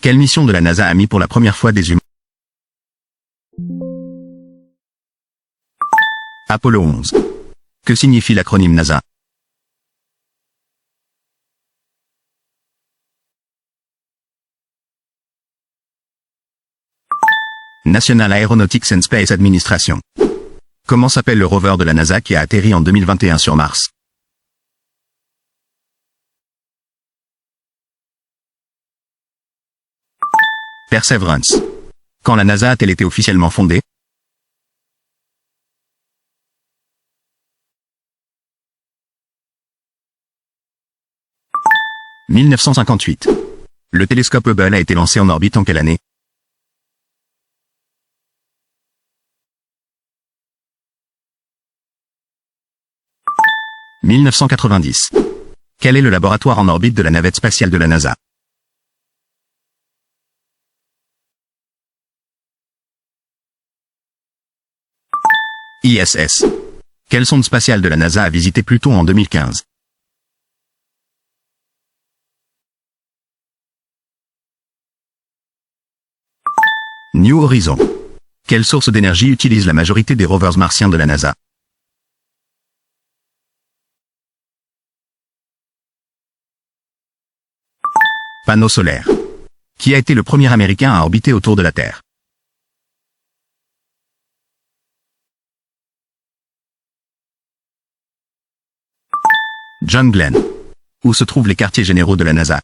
Quelle mission de la NASA a mis pour la première fois des humains? Apollo 11. Que signifie l'acronyme NASA? National Aeronautics and Space Administration. Comment s'appelle le rover de la NASA qui a atterri en 2021 sur Mars? Perseverance. Quand la NASA a-t-elle été officiellement fondée? « 1958. Le télescope Hubble a été lancé en orbite en quelle année? « 1990. Quel est le laboratoire en orbite de la navette spatiale de la NASA? ISS. Quelle sonde spatiale de la NASA a visité Pluton en 2015? New Horizon. Quelle source d'énergie utilise la majorité des rovers martiens de la NASA? Panneaux solaires. Qui a été le premier Américain à orbiter autour de la Terre? John Glenn. Où se trouvent les quartiers généraux de la NASA?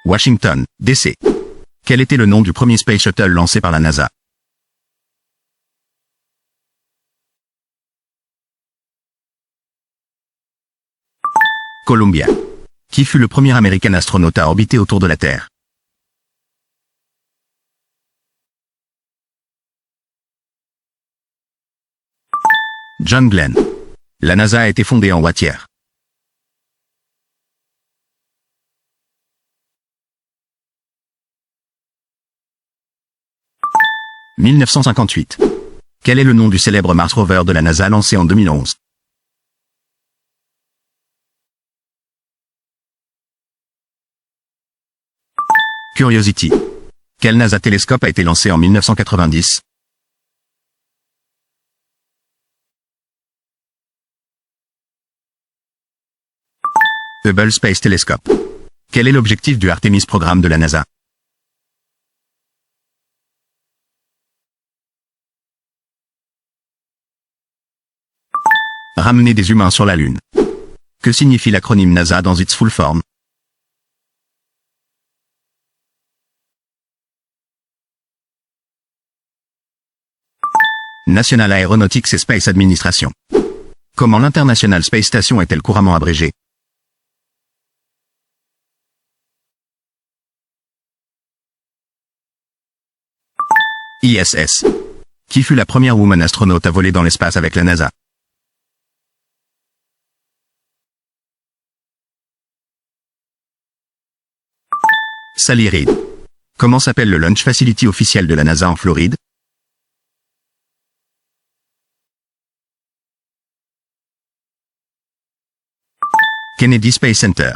Washington, D.C. Quel était le nom du premier Space Shuttle lancé par la NASA? Columbia. Qui fut le premier Américain astronaute à orbiter autour de la Terre? John Glenn. La NASA a été fondée en Wattière. « 1958. Quel est le nom du célèbre Mars Rover de la NASA lancé en 2011? Curiosity. Quel NASA télescope a été lancé en 1990? Hubble Space Telescope. Quel est l'objectif du Artemis programme de la NASA? Ramener des humains sur la Lune. Que signifie l'acronyme NASA dans its full form? National Aeronautics and Space Administration. Comment l'International Space Station est-elle couramment abrégée? ISS. Qui fut la première woman astronaute à voler dans l'espace avec la NASA? Sally Ride. Comment s'appelle le Launch Facility officiel de la NASA en Floride? Kennedy Space Center.